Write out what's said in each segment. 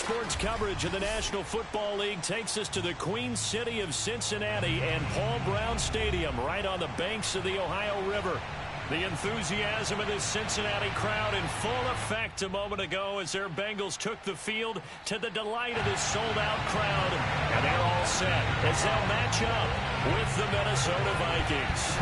sports coverage of the National Football League takes us to the Queen City of Cincinnati and Paul Brown Stadium right on the banks of the Ohio River. The enthusiasm of this Cincinnati crowd in full effect a moment ago as their Bengals took the field to the delight of this sold-out crowd. And they're all set as they'll match up with the Minnesota Vikings.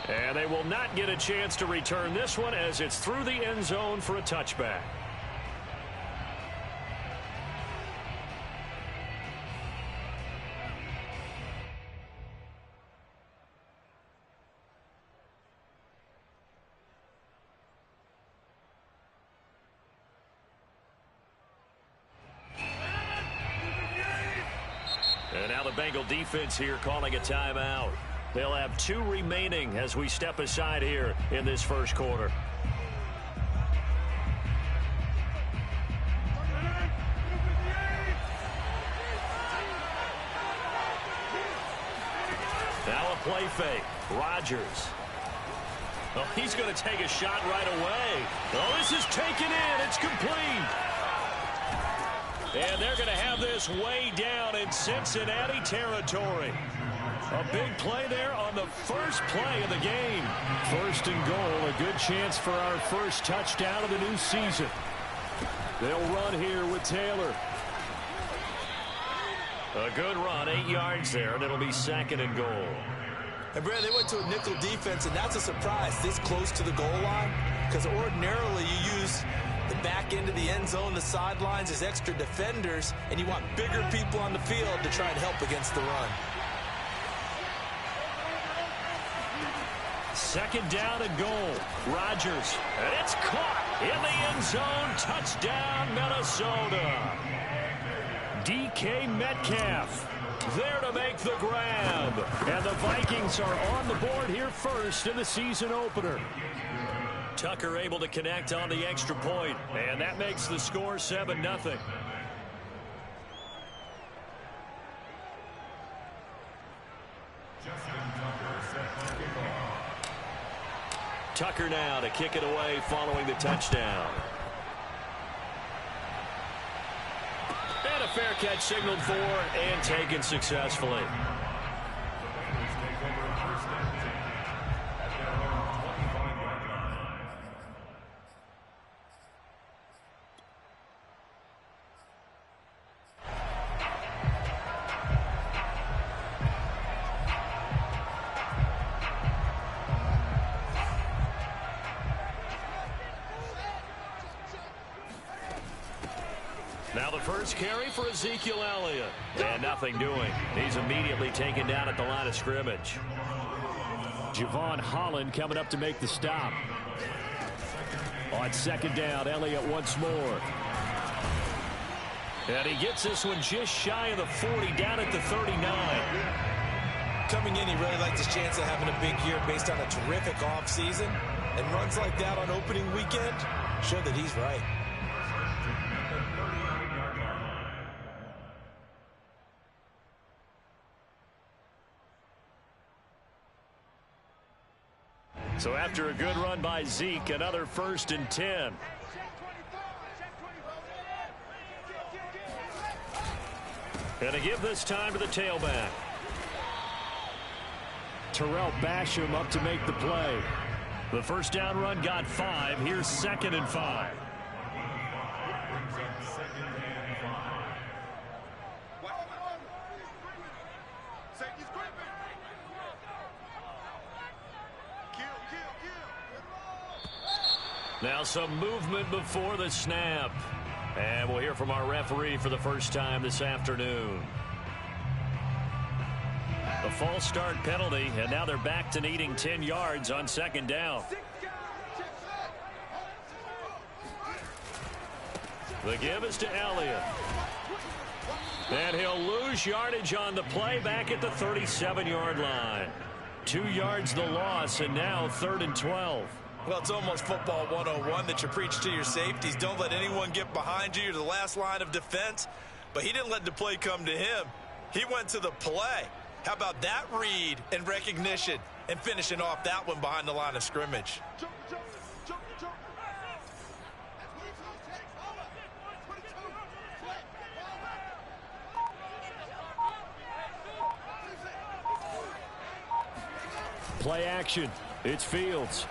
And they will not get a chance to return this one as it's through the end zone for a touchback. And now the Bengal defense here calling a timeout. They'll have 2 remaining as we step aside here in this first quarter. Now a play fake. Rodgers. Oh, he's going to take a shot right away. Oh, this is taken in. It's complete. And they're going to have this way down in Cincinnati territory. A big play there on the first play of the game. First and goal, a good chance for our first touchdown of the new season. They'll run here with Taylor. A good run, 8 yards there, and it'll be second and goal. And Brad, they went to a nickel defense, and that's a surprise this close to the goal line, because ordinarily you use the back end of the end zone, the sidelines as extra defenders, and you want bigger people on the field to try and help against the run. Second down and goal. Rodgers. And it's caught in the end zone. Touchdown, Minnesota. DK Metcalf there to make the grab. And the Vikings are on the board here first in the season opener. Tucker able to connect on the extra point. And that makes the score 7-0. Tucker now to kick it away following the touchdown. And a fair catch signaled for and taken successfully. Now the first carry for Ezekiel Elliott. And nothing doing. He's immediately taken down at the line of scrimmage. Javon Holland coming up to make the stop. On second down, Elliott once more. And he gets this one just shy of the 40, down at the 39. Coming in, he really liked his chance of having a big year based on a terrific offseason. And runs like that on opening weekend show that he's right. So after a good run by Zeke, another 1st and 10. And to give this time to the tailback. Terrell Basham up to make the play. The first down run got 5. Here's 2nd and 5. Now some movement before the snap. And we'll hear from our referee for the first time this afternoon. A false start penalty, and now they're back to needing 10 yards on second down. The give is to Elliott. And he'll lose yardage on the play back at the 37-yard line. 2 yards the loss, and now 3rd and 12. Well, it's almost football 101 that you preach to your safeties. Don't let anyone get behind you. You're the last line of defense. But he didn't let the play come to him. He went to the play. How about that read and recognition? and finishing off that one behind the line of scrimmage. Play action. It's Fields.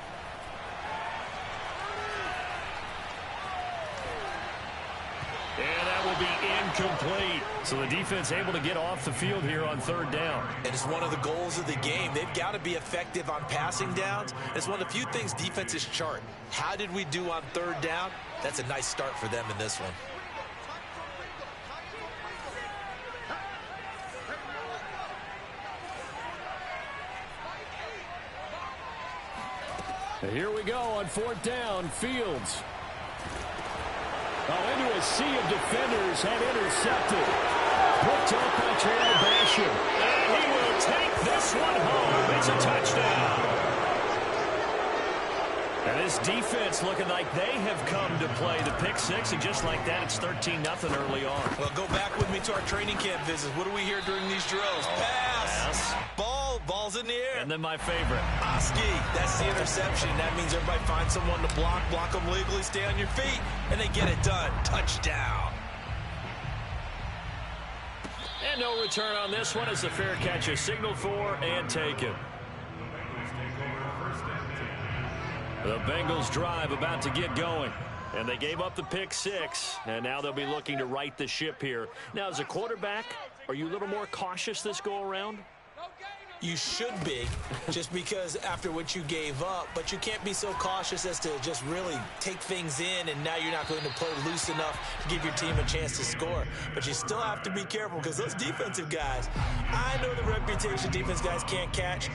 And that will be incomplete. So the defense able to get off the field here on third down. And it's one of the goals of the game. They've got to be effective on passing downs. It's one of the few things defenses chart. How did we do on third down? That's a nice start for them in this one. Here we go on fourth down. Fields. Oh, into a sea of defenders and intercepted. Picked up by Terrell Basham. And he will take this one home. It's a touchdown. And this defense looking like they have come to play the pick six. And just like that, it's 13-0 early on. Well, go back with me to our training camp visits. What do we hear during these drills? Pass. Ball's in the air. And then my favorite. Oski, that's the interception. That means everybody finds someone to block them legally, stay on your feet, and they get it done. Touchdown. And no return on this one as the fair catch is signaled for and taken. The Bengals drive about to get going. And they gave up the pick six, and now they'll be looking to right the ship here. Now, as a quarterback, are you a little more cautious this go-around? You should be, just because after what you gave up, but you can't be so cautious as to just really take things in, and now you're not going to play loose enough to give your team a chance to score. But you still have to be careful because those defensive guys, I know the reputation defense guys can't catch.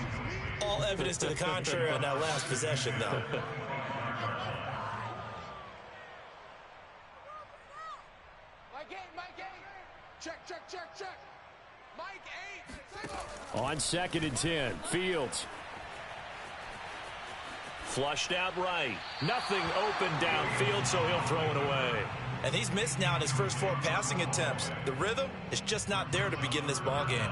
All evidence to the contrary on that last possession, though. Check. Mike 8. On 2nd and 10, Fields. Flushed out right. Nothing open downfield, so he'll throw it away. And he's missed now in his first 4 passing attempts. The rhythm is just not there to begin this ball game.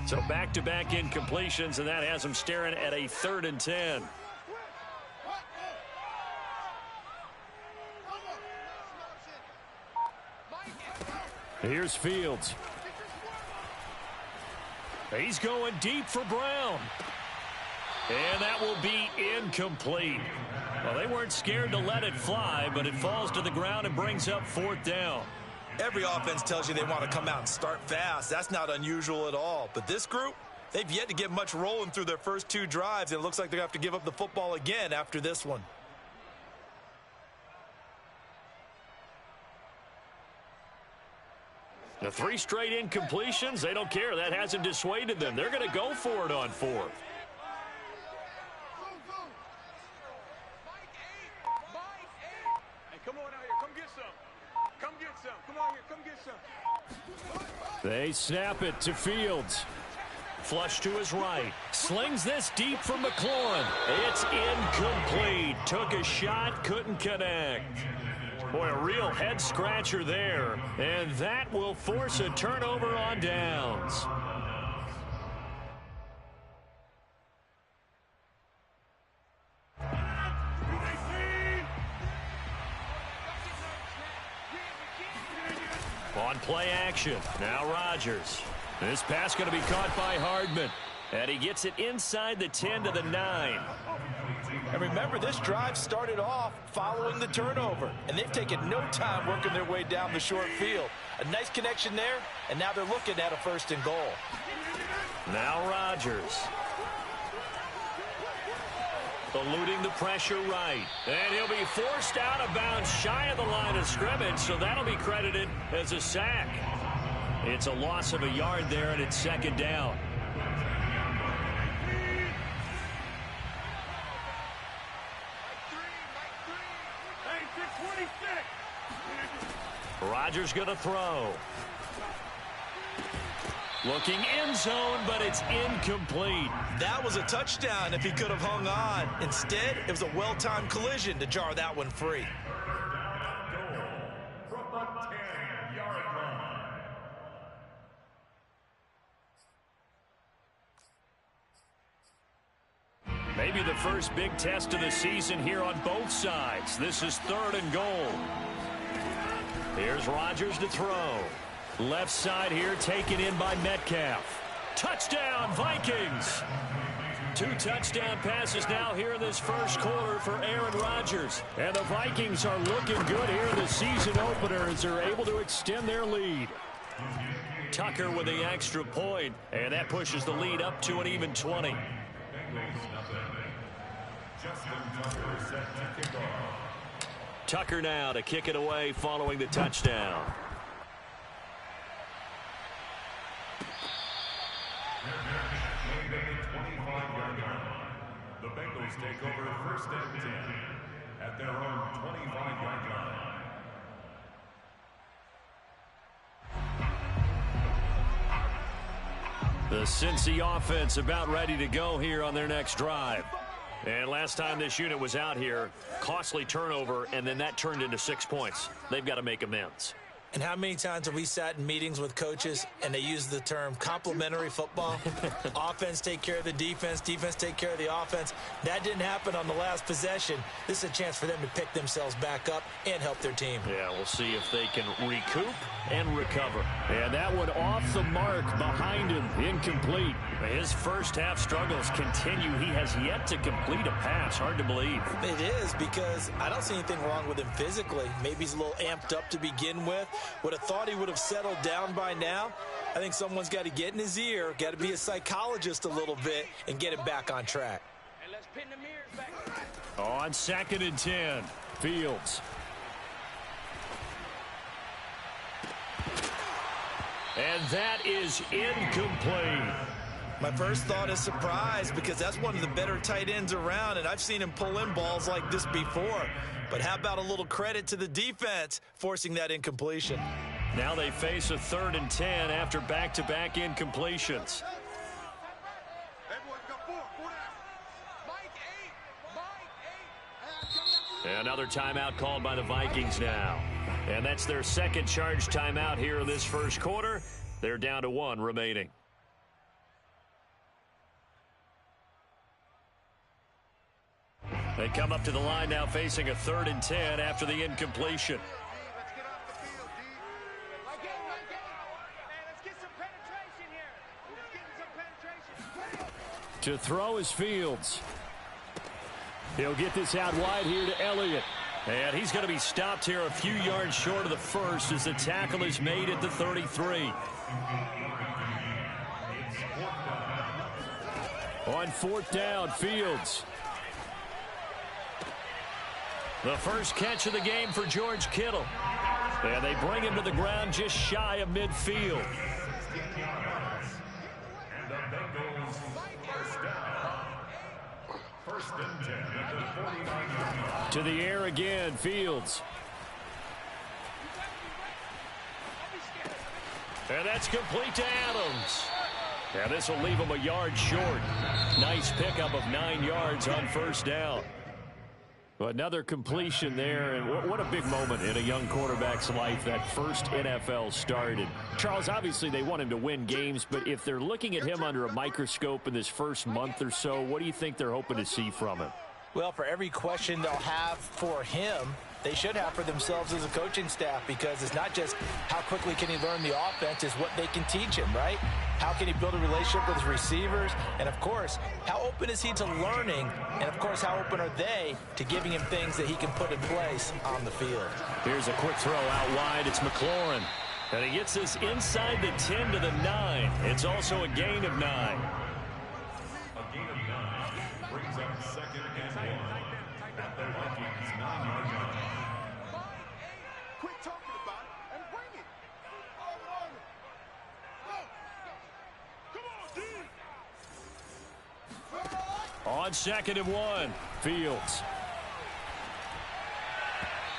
So back-to-back incompletions, and that has him staring at a 3rd and 10. Here's Fields. He's going deep for Brown. And that will be incomplete. Well, they weren't scared to let it fly, but it falls to the ground and brings up 4th down. Every offense tells you they want to come out and start fast. That's not unusual at all. But this group, they've yet to get much rolling through their first 2 drives, and it looks like they're going to have to give up the football again after this one. The 3 straight incompletions, they don't care. That hasn't dissuaded them. They're going to go for it on 4th. Hey, come on out here. Come get some. Come get some. Come on here. Come get some. They snap it to Fields. Flush to his right. Slings this deep for McLaurin. It's incomplete. Took a shot, couldn't connect. Boy, a real head-scratcher there. And that will force a turnover on downs. On play action, now Rodgers. This pass going to be caught by Hardman. And he gets it inside the 10 to the 9. And remember, this drive started off following the turnover. And they've taken no time working their way down the short field. A nice connection there, and now they're looking at a 1st and goal. Now Rodgers. Eluding the pressure right. And he'll be forced out of bounds shy of the line of scrimmage, so that'll be credited as a sack. It's a loss of a yard there, and it's 2nd down. Rodgers going to throw. Looking end zone, but it's incomplete. That was a touchdown if he could have hung on. Instead, it was a well-timed collision to jar that one free. Maybe the first big test of the season here on both sides. This is 3rd and goal. Here's Rodgers to throw. Left side here taken in by Metcalf. Touchdown, Vikings! 2 touchdown passes now here in this first quarter for Aaron Rodgers. And the Vikings are looking good here in the season opener as they're able to extend their lead. Tucker with the extra point, and that pushes the lead up to an even 20. Tucker now to kick it away following the touchdown. The Bengals take over 1st and 10 at their own 25-yard line. The Cincy offense about ready to go here on their next drive. And last time this unit was out here, costly turnover, and then that turned into 6 points. They've got to make amends. And how many times have we sat in meetings with coaches and they use the term complementary football? Offense take care of the defense, defense take care of the offense. That didn't happen on the last possession. This is a chance for them to pick themselves back up and help their team. Yeah, we'll see if they can recoup and recover. And that one off the mark behind him, incomplete. His first half struggles continue. He has yet to complete a pass. Hard to believe. It is, because I don't see anything wrong with him physically. Maybe he's a little amped up to begin with. Would have thought he would have settled down by now. I think someone's got to get in his ear, got to be a psychologist a little bit, and get him back on track. And let's pin the mirrors back. On 2nd and 10, Fields. And that is incomplete. My first thought is surprise, because that's one of the better tight ends around, and I've seen him pull in balls like this before. But how about a little credit to the defense forcing that incompletion? Now they face a 3rd and 10 after back-to-back incompletions. Another timeout called by the Vikings now. And that's their second charge timeout here in this first quarter. They're down to 1 remaining. They come up to the line now facing a 3rd and 10 after the incompletion. Let's get off the field, D. Let's get some penetration here. Let's get some penetration. To throw is Fields. He'll get this out wide here to Elliott. And he's going to be stopped here a few yards short of the first as the tackle is made at the 33. On 4th down, Fields. The first catch of the game for George Kittle. And they bring him to the ground just shy of midfield. And the Bengals first down. 1st and 10 at the 49-yard line. To the air again, Fields. And that's complete to Adams. And this will leave him a yard short. Nice pickup of 9 yards on 1st down. Another completion there, and what a big moment in a young quarterback's life, that first NFL start. And Charles, obviously they want him to win games, but if they're looking at him under a microscope in this first month or so, what do you think they're hoping to see from him? Well, for every question they'll have for him, they should have for themselves as a coaching staff, because it's not just how quickly can he learn the offense, it's what they can teach him, right? How can he build a relationship with his receivers? And, of course, how open is he to learning? And, of course, how open are they to giving him things that he can put in place on the field? Here's a quick throw out wide. It's McLaurin. And he gets this inside the 10 to the 9. It's also a gain of 9. A gain of 9 brings up 2nd and 1 at the Vikings 9-yard line. Quit talking about it and bring it. On 2nd and 1, Fields.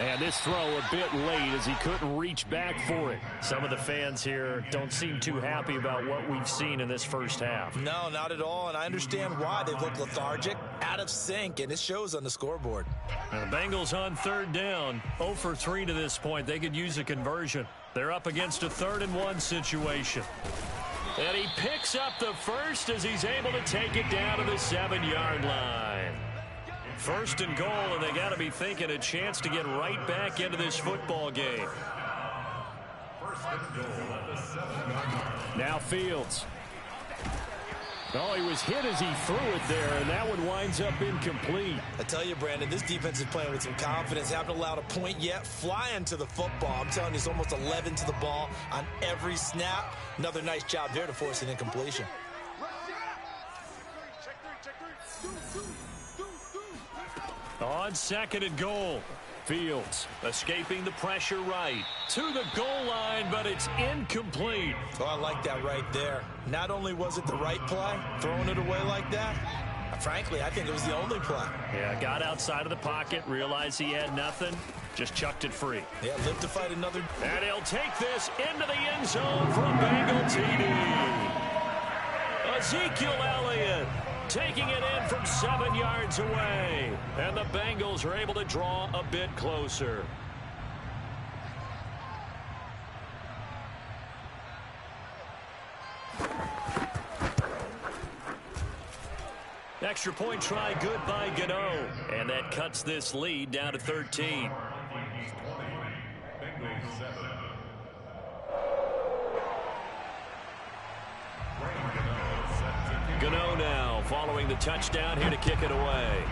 And this throw a bit late as he couldn't reach back for it. Some of the fans here don't seem too happy about what we've seen in this first half. No, not at all, and I understand why. They look lethargic, out of sync, and it shows on the scoreboard. And the Bengals on third down, 0 for 3 to this point. They could use a conversion. They're up against a 3rd-and-1 situation. And he picks up the first as he's able to take it down to the 7-yard line. 1st and goal, and they got to be thinking a chance to get right back into this football game. Now Fields. Oh, he was hit as he threw it there, and that one winds up incomplete. I tell you, Brandon, this defense is playing with some confidence. Haven't allowed a point yet. Flying to the football. I'm telling you, it's almost 11 to the ball on every snap. Another nice job there to force an incompletion. On 2nd and goal, Fields escaping the pressure right to the goal line, but it's incomplete. Oh, I like that right there. Not only was it the right play, throwing it away like that, frankly, I think it was the only play. Yeah, got outside of the pocket, realized he had nothing, just chucked it free. Yeah, live to fight another. And he'll take this into the end zone for a Bengal TD. Ezekiel Elliott taking it in from 7 yards away. And the Bengals are able to draw a bit closer. Extra point try good by Gano. And that cuts this lead down to 13. Gano now following the touchdown here to kick it away.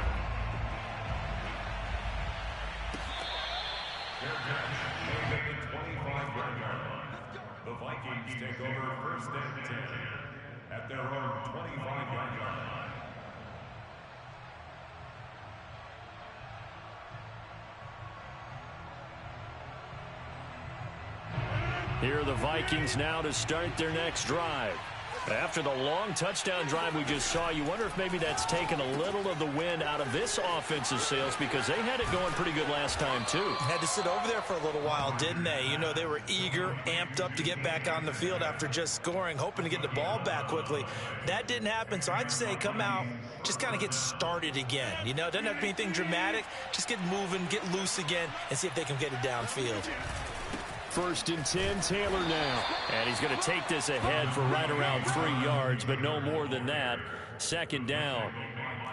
The Vikings take over 1st and 10 at their own 25-yard line. Here are the Vikings now to start their next drive. After the long touchdown drive we just saw, you wonder if maybe that's taken a little of the wind out of this offensive sails, because they had it going pretty good last time, too. Had to sit over there for a little while, didn't they? You know, they were eager, amped up to get back on the field after just scoring, hoping to get the ball back quickly. That didn't happen, so I'd say come out, just kind of get started again. You know, it doesn't have to be anything dramatic. Just get moving, get loose again, and see if they can get it downfield. 1st and 10, Taylor now. And he's going to take this ahead for right around 3 yards, but no more than that. 2nd down.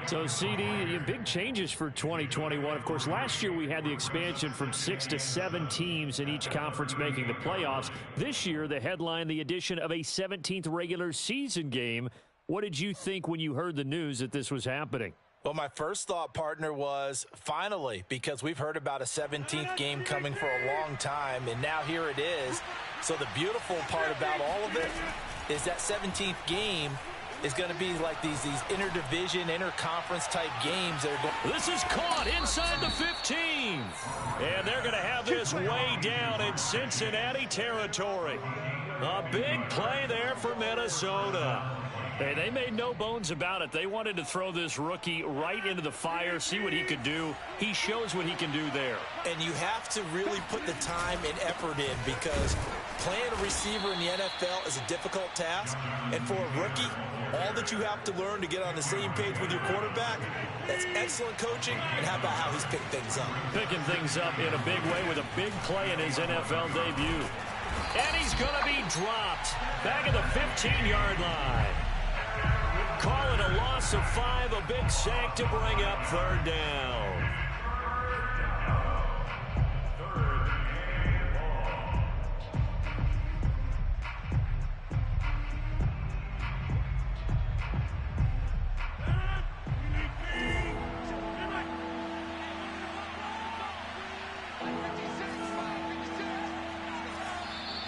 So, CD, big changes for 2021. Of course, last year we had the expansion from 6 to 7 teams in each conference making the playoffs. This year, the headline, the addition of a 17th regular season game. What did you think when you heard the news that this was happening? Well, my first thought, partner, was finally, because we've heard about a 17th game coming for a long time, and now here it is. So the beautiful part about all of it is that 17th game is going to be like these interdivision, interconference type games that are going. This is caught inside the 15. And they're going to have this way down in Cincinnati territory. A big play there for Minnesota. Hey, they made no bones about it. They wanted to throw this rookie right into the fire, see what he could do. He shows what he can do there. And you have to really put the time and effort in, because playing a receiver in the NFL is a difficult task. And for a rookie, all that you have to learn to get on the same page with your quarterback, that's excellent coaching. And how about how he's picked things up? Picking things up in a big way with a big play in his NFL debut. And he's going to be dropped back at the 15-yard line. Call it a loss of 5, a big sack to bring up 3rd down.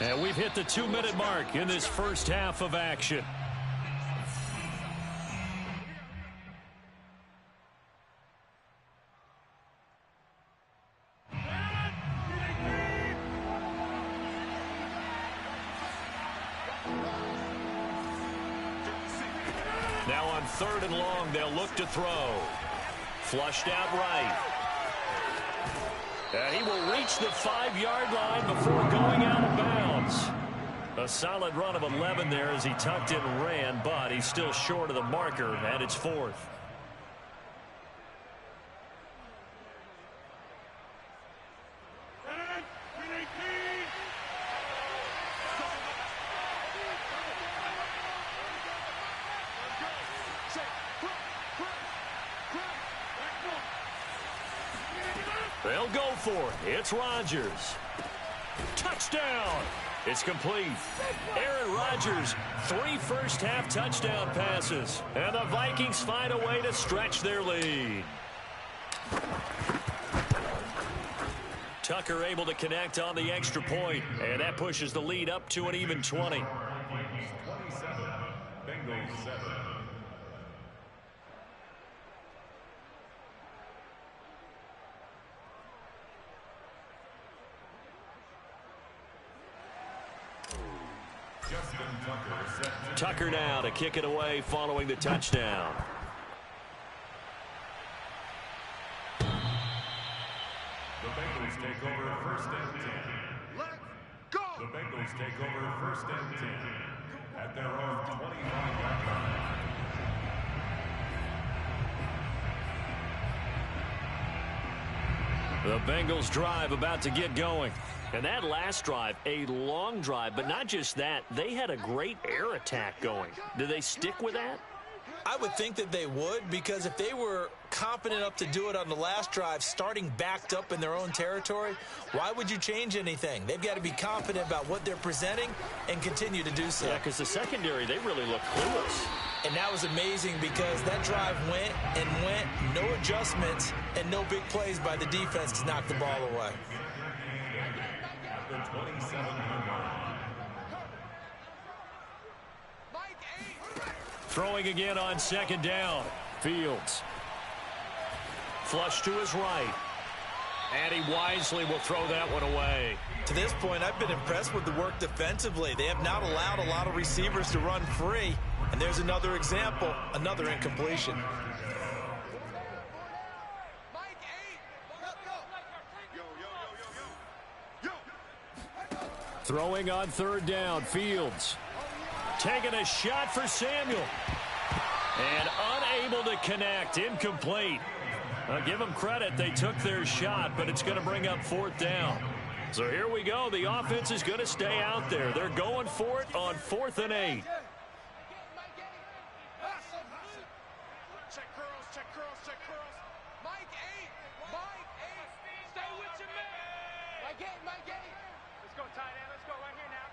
And we've hit the 2-minute mark in this first half of action. Now on 3rd and long, they'll look to throw. Flushed out right. And he will reach the 5-yard line before going out of bounds. A solid run of 11 there as he tucked in and ran, but he's still short of the marker, and it's 4th. They'll go for it. It's Rodgers. Touchdown. It's complete. Aaron Rodgers, 3 first-half touchdown passes. And the Vikings find a way to stretch their lead. Tucker able to connect on the extra point, and that pushes the lead up to an even 20. Vikings 27, Bengals 7. Tucker now to kick it away following the touchdown. The Bengals take over 1st and 10. Let's go! The Bengals take over 1st and 10 at their own 25-yard line. The Bengals drive about to get going. And that last drive, a long drive, but not just that, they had a great air attack going. Do they stick with that? I would think that they would, because if they were confident enough to do it on the last drive, starting backed up in their own territory, why would you change anything? They've got to be confident about what they're presenting and continue to do so. Yeah, because the secondary, they really look clueless. And that was amazing because that drive went and went, no adjustments, and no big plays by the defense to knock the ball away. At the 27-yard line. Throwing again on 2nd down. Fields. Flush to his right. And he wisely will throw that one away. To this point, I've been impressed with the work defensively. They have not allowed a lot of receivers to run free. And there's another example, another incompletion. Throwing on 3rd down. Fields. Taking a shot for Samuel. And unable to connect. Incomplete. I'll give them credit. They took their shot, but it's going to bring up 4th down. So here we go. The offense is going to stay out there. They're going for it on 4th and 8. Check curls, check curls, check curls. Mike 8. Mike 8. Stay with your man. Mike 8, Mike 8. Let's go, tight end. Let's go right here now.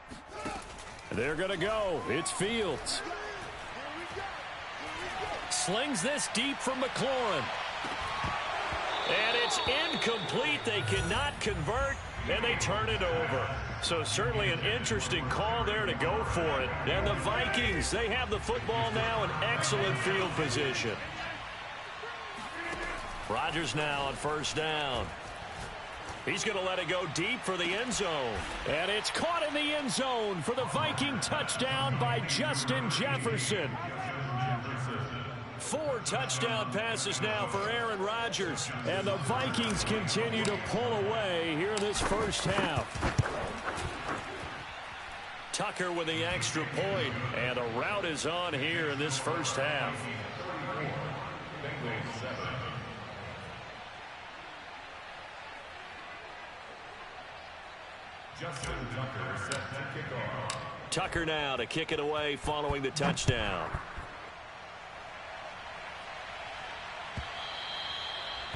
They're going to go. It's Fields. Slings this deep from McLaurin. And it's incomplete. They cannot convert, and they turn it over. So certainly an interesting call there to go for it. And the Vikings, they have the football now in excellent field position. Rodgers now on 1st down. He's going to let it go deep for the end zone. And it's caught in the end zone for the Viking touchdown by Justin Jefferson. 4 touchdown passes now for Aaron Rodgers. And the Vikings continue to pull away here in this first half. Tucker with the extra point, and a rout is on here in this first half. Justin Tucker set to kick off. Tucker now to kick it away following the touchdown.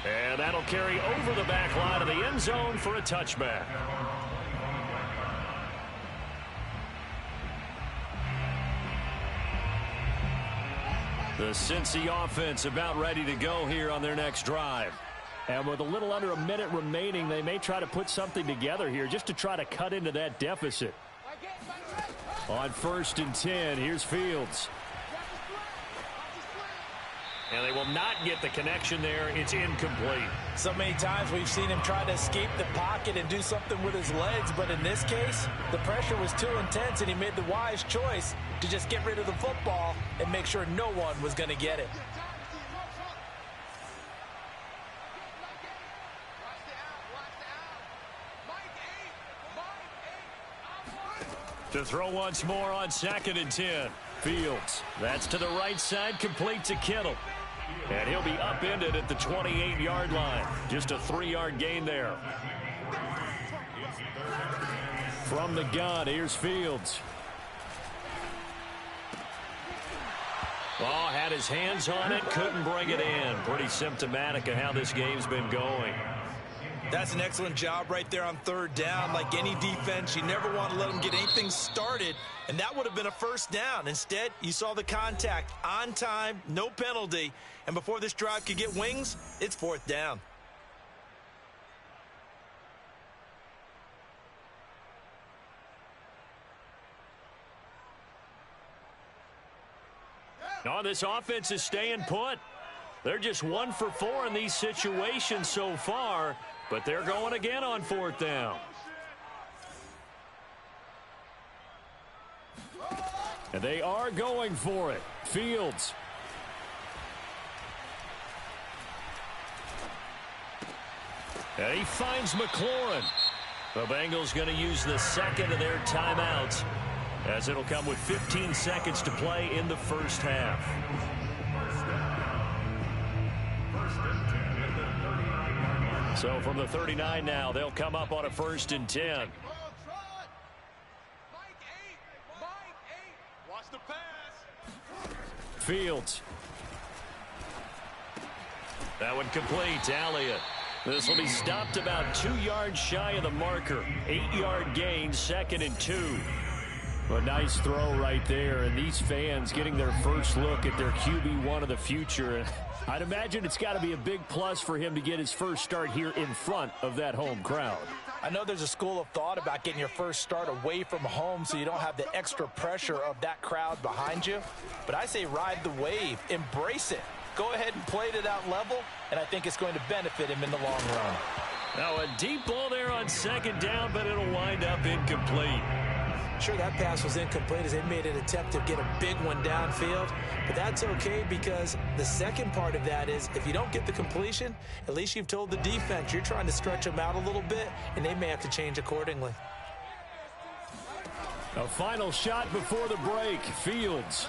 And that'll carry over the back line of the end zone for a touchback. The Cincy offense about ready to go here on their next drive. And with a little under a minute remaining, they may try to put something together here just to try to cut into that deficit. On 1st and 10, here's Fields. And they will not get the connection there. It's incomplete. So many times we've seen him try to escape the pocket and do something with his legs, but in this case, the pressure was too intense, and he made the wise choice to just get rid of the football and make sure no one was going to get it. To throw once more on 2nd and 10. Fields. That's to the right side, complete to Kittle. And he'll be upended at the 28-yard line. Just a 3-yard gain there. From the gun, here's Fields. Oh, had his hands on it, couldn't bring it in. Pretty symptomatic of how this game's been going. That's an excellent job right there on 3rd down. Like any defense, you never want to let them get anything started, and that would have been a 1st down. Instead, you saw the contact on time, no penalty, and before this drive could get wings, it's 4th down. Oh, this offense is staying put. They're just 1 for 4 in these situations so far, but they're going again on 4th down. And they are going for it. Fields. And he finds McLaurin. The Bengals going to use the 2nd of their timeouts, as it'll come with 15 seconds to play in the 1st half. So from the 39 now, they'll come up on a 1st and 10. Watch the pass. Fields. That one complete. Elliott. This will be stopped about 2 yards shy of the marker. 8-yard gain, 2nd and 2. A nice throw right there, and these fans getting their first look at their QB1 of the future. I'd imagine it's got to be a big plus for him to get his first start here in front of that home crowd. I know there's a school of thought about getting your first start away from home so you don't have the extra pressure of that crowd behind you. But I say ride the wave, embrace it. Go ahead and play to that level, and I think it's going to benefit him in the long run. Now a deep ball there on 2nd down, but it'll wind up incomplete. Sure, that pass was incomplete as they made an attempt to get a big one downfield, but that's okay because the second part of that is if you don't get the completion, at least you've told the defense you're trying to stretch them out a little bit, and they may have to change accordingly. A final shot before the break. Fields.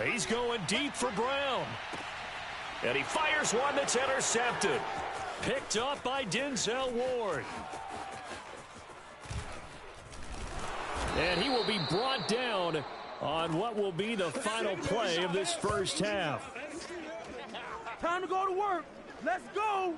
He's going deep for Brown. And he fires one that's intercepted. Picked up by Denzel Ward. And he will be brought down on what will be the final play of this 1st half. Time to go to work. Let's go.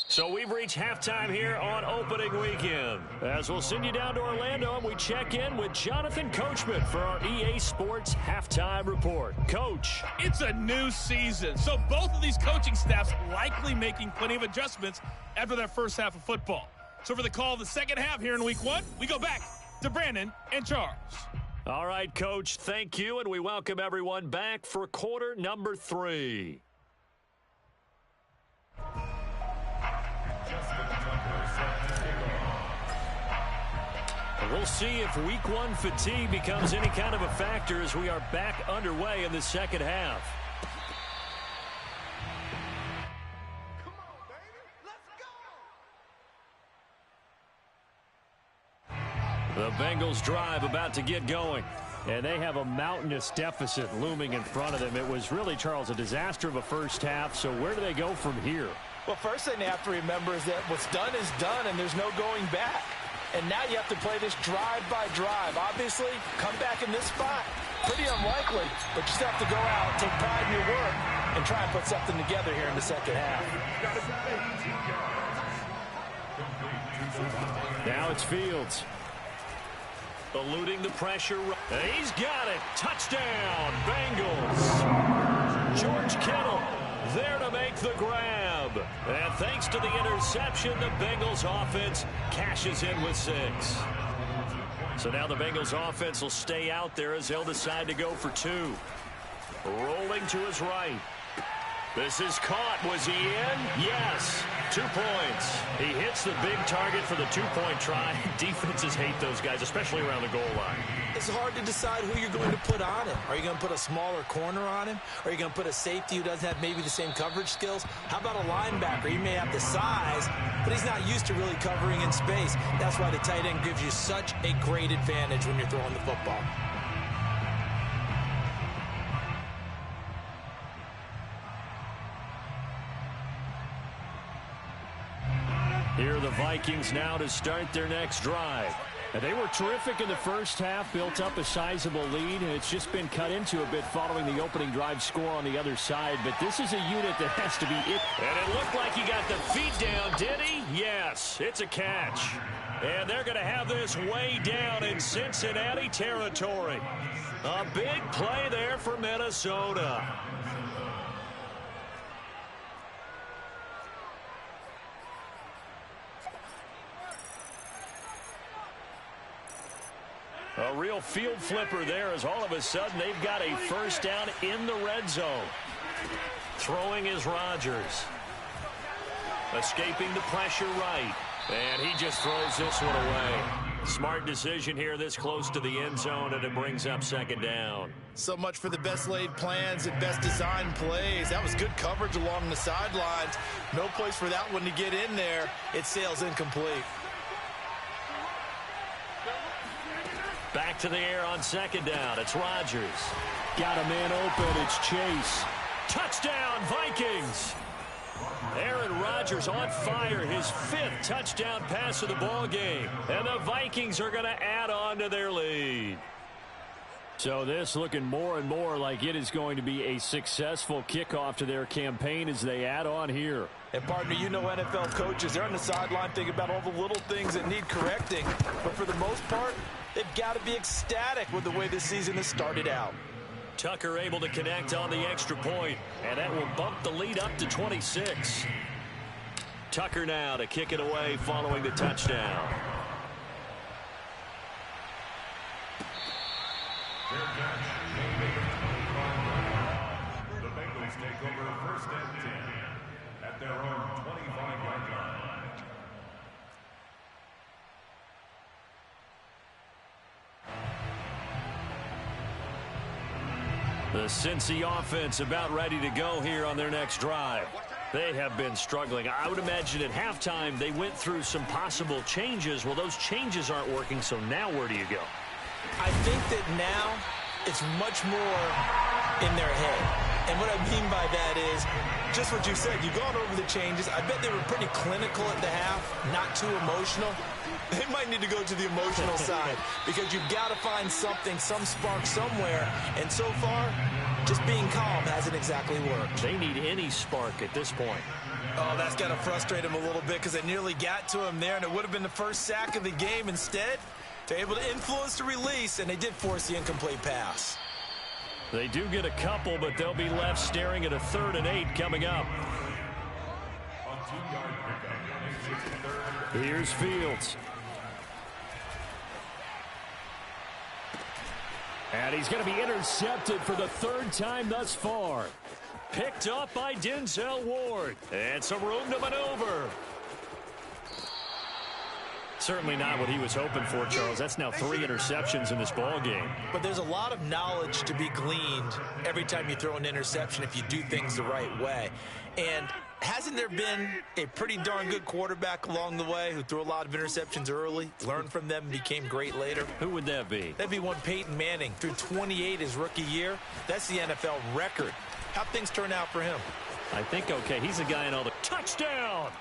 So we've reached halftime here on opening weekend. As we'll send you down to Orlando, and we check in with Jonathan Coachman for our EA Sports Halftime Report. Coach. It's a new season, so both of these coaching staffs likely making plenty of adjustments after that first half of football. So for the call of the second half here in week 1, we go back to Brandon and Charles. All right, Coach, thank you, and we welcome everyone back for quarter number 3. We'll see if week 1 fatigue becomes any kind of a factor as we are back underway in the second half. The Bengals drive about to get going, and they have a mountainous deficit looming in front of them. It was really, Charles, a disaster of a first half, so where do they go from here? Well, first thing they have to remember is that what's done is done, and there's no going back. And now you have to play this drive by drive. Obviously, come back in this spot. Pretty unlikely, but you just have to go out, take pride in your work, and try and put something together here in the second half. Now it's Fields. Eluding the pressure. He's got it. Touchdown, Bengals. George Kittle there to make the grab. And thanks to the interception, the Bengals offense cashes in with 6. So now the Bengals offense will stay out there as they'll decide to go for 2. Rolling to his right. This is caught. Was he in? Yes. 2 points. He hits the big target for the 2-point try. Defenses hate those guys, especially around the goal line. It's hard to decide who you're going to put on him. Are you going to put a smaller corner on him? Are you going to put a safety who doesn't have maybe the same coverage skills? How about a linebacker? He may have the size, but he's not used to really covering in space. That's why the tight end gives you such a great advantage when you're throwing the football. Here are the Vikings now to start their next drive. And they were terrific in the first half, built up a sizable lead, and it's just been cut into a bit following the opening drive score on the other side. But this is a unit that has to be it. And it looked like he got the feet down, did he? Yes, it's a catch. And they're going to have this way down in Cincinnati territory. A big play there for Minnesota. A real field flipper there as all of a sudden they've got a first down in the red zone. Throwing is Rodgers. Escaping the pressure right. And he just throws this one away. Smart decision here this close to the end zone, and it brings up second down. So much for the best laid plans and best designed plays. That was good coverage along the sidelines. No place for that one to get in there. It sails incomplete. Back to the air on second down. It's Rodgers. Got a man open. It's Chase. Touchdown, Vikings. Aaron Rodgers on fire. His 5th touchdown pass of the ball game. And the Vikings are going to add on to their lead. So this looking more and more like it is going to be a successful kickoff to their campaign as they add on here. And partner, you know NFL coaches, they're on the sideline thinking about all the little things that need correcting. But for the most part, they've got to be ecstatic with the way this season has started out. Tucker able to connect on the extra point, and that will bump the lead up to 26. Tucker now to kick it away following the touchdown. The Bengals take over 1st and 10 at their own 25-yard line. The Cincy offense about ready to go here on their next drive. They have been struggling. I would imagine at halftime they went through some possible changes. Well, those changes aren't working, so now where do you go? I think that now it's much more in their head. And what I mean by that is just what you said. You've gone over the changes. I bet they were pretty clinical at the half, not too emotional. They might need to go to the emotional side because you've got to find something, some spark somewhere. And so far, just being calm hasn't exactly worked. They need any spark at this point. Oh, that's got to frustrate him a little bit because they nearly got to him there, and it would have been the first sack of the game. Instead, they're able to influence the release, and they did force the incomplete pass. They do get a couple, but they'll be left staring at a 3rd and 8 coming up. Here's Fields. And he's going to be intercepted for the 3rd time thus far. Picked up by Denzel Ward. And some room to maneuver. Certainly not what he was hoping for, Charles. That's now 3 interceptions in this ball game. But there's a lot of knowledge to be gleaned every time you throw an interception if you do things the right way. And hasn't there been a pretty darn good quarterback along the way who threw a lot of interceptions early, learned from them, and became great later? Who would that be? That'd be one Peyton Manning. Threw 28 his rookie year. That's the NFL record. How'd things turn out for him? I think okay. He's a guy in all the touchdown.